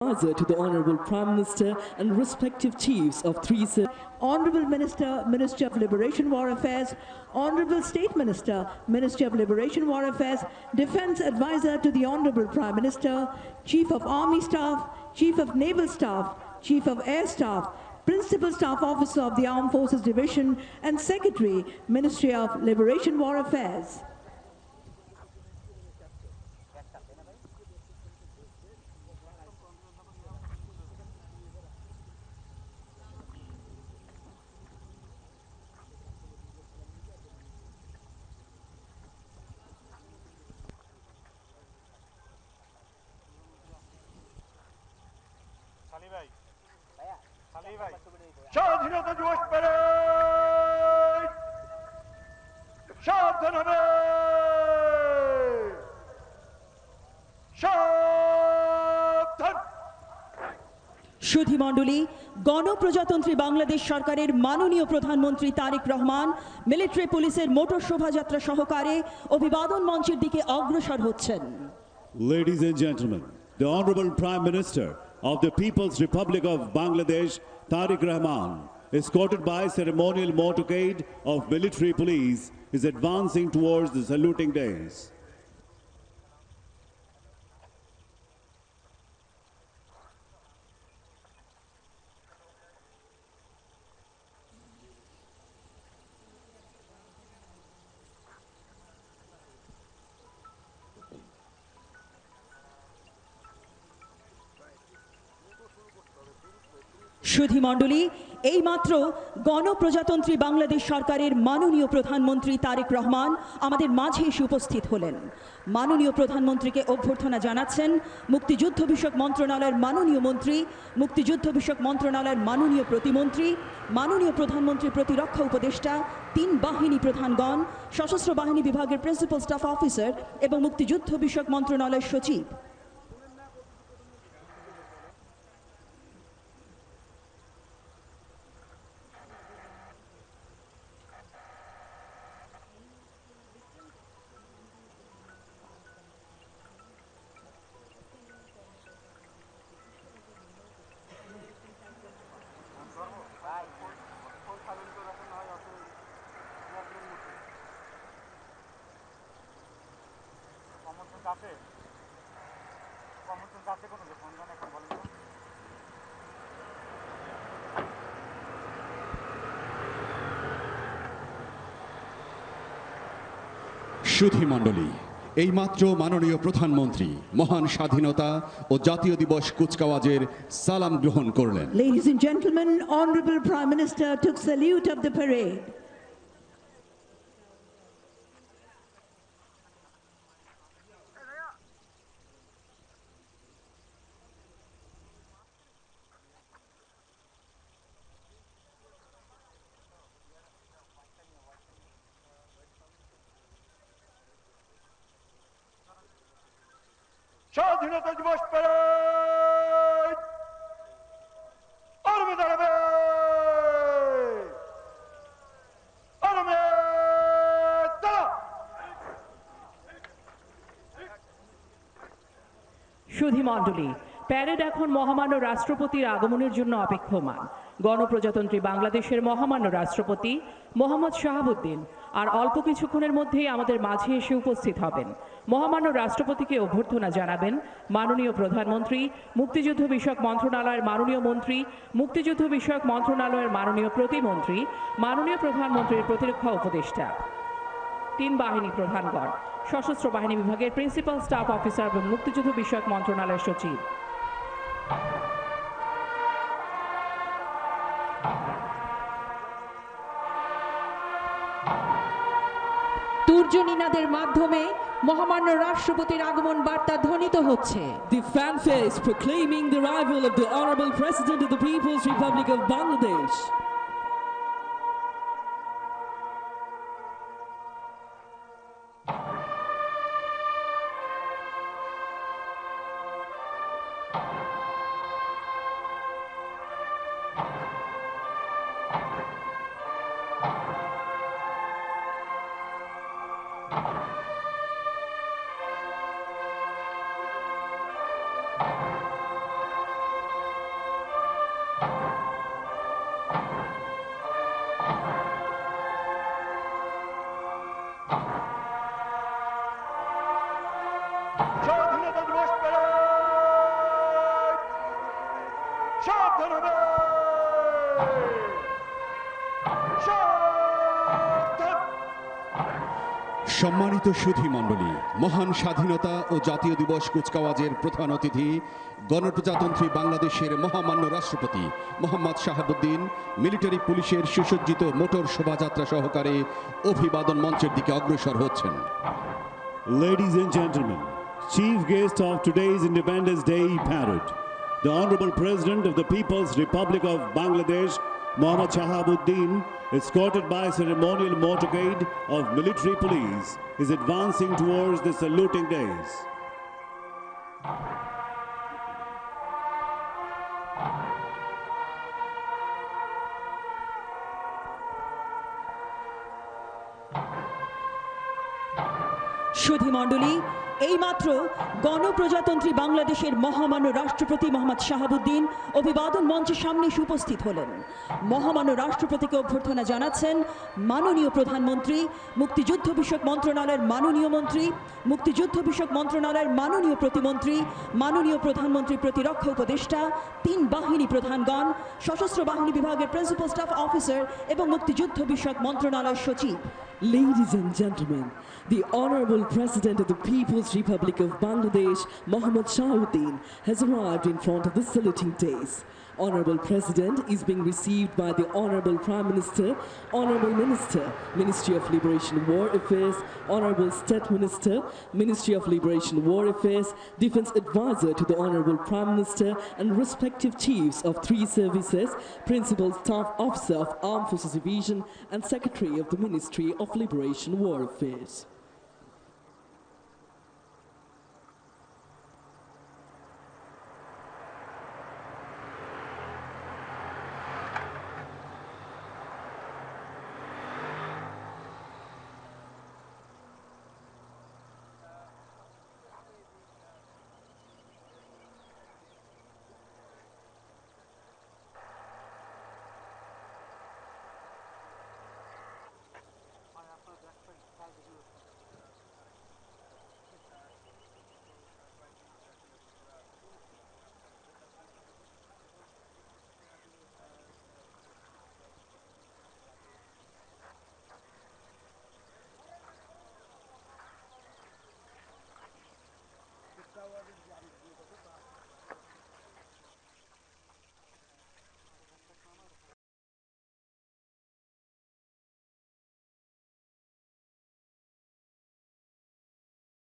Advisor to the Honorable Prime Minister and respective chiefs of three Honorable Minister, Ministry of Liberation War Affairs, Honorable State Minister, Ministry of Liberation War Affairs, Defense Advisor to the Honorable Prime Minister, Chief of Army Staff, Chief of Naval Staff, Chief of Air Staff, Principal Staff Officer of the Armed Forces Division, and Secretary, Ministry of Liberation War Affairs. স্বাধীনতা দিবস parade সাবধান হবে সাবধান। সুধীমণ্ডলী, গণপ্রজাতন্ত্রী বাংলাদেশ সরকারের মাননীয় প্রধানমন্ত্রী Tarique Rahman military পুলিশের মোটর শোভাযাত্রা সহকারে অভিবাদন মঞ্চের দিকে অগ্রসর হচ্ছেন। Ladies and gentlemen, the Honorable Prime Minister of the People's Republic of Bangladesh, Tariq Rahman, escorted by ceremonial motorcade of military police, is advancing towards the saluting dais. সুধীমণ্ডলী, এইমাত্র গণপ্রজাতন্ত্রী বাংলাদেশ সরকারের মাননীয় প্রধানমন্ত্রী তারেক রহমান আমাদের মাঝে এসে উপস্থিত হলেন। মাননীয় প্রধানমন্ত্রীকে অভ্যর্থনা জানাচ্ছেন মুক্তিযুদ্ধ বিষয়ক মন্ত্রণালয়ের মাননীয় মন্ত্রী, মুক্তিযুদ্ধ বিষয়ক মন্ত্রণালয়ের মাননীয় প্রতিমন্ত্রী, মাননীয় প্রধানমন্ত্রীর প্রতিরক্ষা উপদেষ্টা, তিন বাহিনী প্রধানগণ, সশস্ত্র বাহিনী বিভাগের প্রিন্সিপাল স্টাফ অফিসার এবং মুক্তিযুদ্ধ বিষয়ক মন্ত্রণালয়ের সচিব। সুধীমণ্ডলী, এইমাত্র মাননীয় প্রধানমন্ত্রী মহান স্বাধীনতা ও জাতীয় দিবস কুচকাওয়াজের সালাম গ্রহণ করলেন। Ladies and gentlemen, Honorable Prime Minister took salute of the parade. স্বাধীনতা দিবস প্যারেড আরবে দাঁড়াবে আরবে দাঁড়া। সুধীমণ্ডলী, প্যারেড এখন মহামান্য রাষ্ট্রপতির আগমনের জন্য অপেক্ষমান। গণপ্রজাতন্ত্রী বাংলাদেশের মহামান্য রাষ্ট্রপতি মোহাম্মদ শাহাবুদ্দিন আর অল্প কিছুক্ষণের মধ্যেই আমাদের মাঝে এসে উপস্থিত হবেন। মহামান্য রাষ্ট্রপতিকে অভ্যর্থনা জানাবেন মাননীয় প্রধানমন্ত্রী, মুক্তিযুদ্ধ বিষয়ক মন্ত্রণালয়ের মাননীয় মন্ত্রী, মুক্তিযুদ্ধ বিষয়ক মন্ত্রণালয়ের মাননীয় প্রতিমন্ত্রী, মাননীয় প্রধানমন্ত্রীর প্রতিরক্ষা উপদেষ্টা, তিন বাহিনী প্রধানগণ, সশস্ত্র বাহিনী বিভাগের প্রিন্সিপাল স্টাফ অফিসার এবং মুক্তিযুদ্ধ বিষয়ক মন্ত্রণালয়ের সচিব। তুর্যনিনাদের মাধ্যমে মহামান্য রাষ্ট্রপতির আগমন বার্তা ধ্বনিত হচ্ছে। The fanfare is proclaiming the arrival of the Honorable President of the People's Republic of Bangladesh. সাবধান হবে সাবধান। সম্মানিত সুধী মণ্ডলী, মহান স্বাধীনতা ও জাতীয় দিবস কুচকাওয়াজের প্রধান অতিথি গণপ্রজাতন্ত্রী বাংলাদেশের মহামান্য রাষ্ট্রপতি মোহাম্মদ শাহাবুদ্দিন মিলিটারি পুলিশের সুসজ্জিত মোটর শোভাযাত্রা সহকারে অভিবাদন মঞ্চের দিকে অগ্রসর হচ্ছেন। Ladies and gentlemen, chief guest of today's Independence Day parade, the Honorable President of the People's Republic of Bangladesh, Mohammad Shahabuddin, escorted by ceremonial motorcade of military police, is advancing towards the saluting dais. সুধী মণ্ডলী, এইমাত্র গণপ্রজাতন্ত্রী বাংলাদেশের মহামান্য রাষ্ট্রপতি মোহাম্মদ শাহাবুদ্দিন অভিবাদন মঞ্চের সামনে এসে উপস্থিত হলেন। মহামান্য রাষ্ট্রপতিকে অভ্যর্থনা জানাচ্ছেন মাননীয় প্রধানমন্ত্রী, মুক্তিযুদ্ধ বিষয়ক মন্ত্রণালয়ের মাননীয় মন্ত্রী, মুক্তিযুদ্ধ বিষয়ক মন্ত্রণালয়ের মাননীয় প্রতিমন্ত্রী, মাননীয় প্রধানমন্ত্রী প্রতিরক্ষা উপদেষ্টা, 3 বাহিনী প্রধানগণ, সশস্ত্র বাহিনী বিভাগের প্রিন্সিপাল স্টাফ অফিসার এবং মুক্তিযুদ্ধ বিষয়ক মন্ত্রণালয়ের সচিব। Ladies and gentlemen, the Honorable President of the People's Republic of Bangladesh, Mohammad Shahabuddin, has arrived in front of the saluting dais. Honorable President is being received by the Honorable Prime Minister, Honorable Minister, Ministry of Liberation War Affairs, Honorable State Minister, Ministry of Liberation War Affairs, Defense Advisor to the Honorable Prime Minister, and respective chiefs of 3 services, Principal Staff Officer of Armed Forces Division, and Secretary of the Ministry of Liberation War Affairs.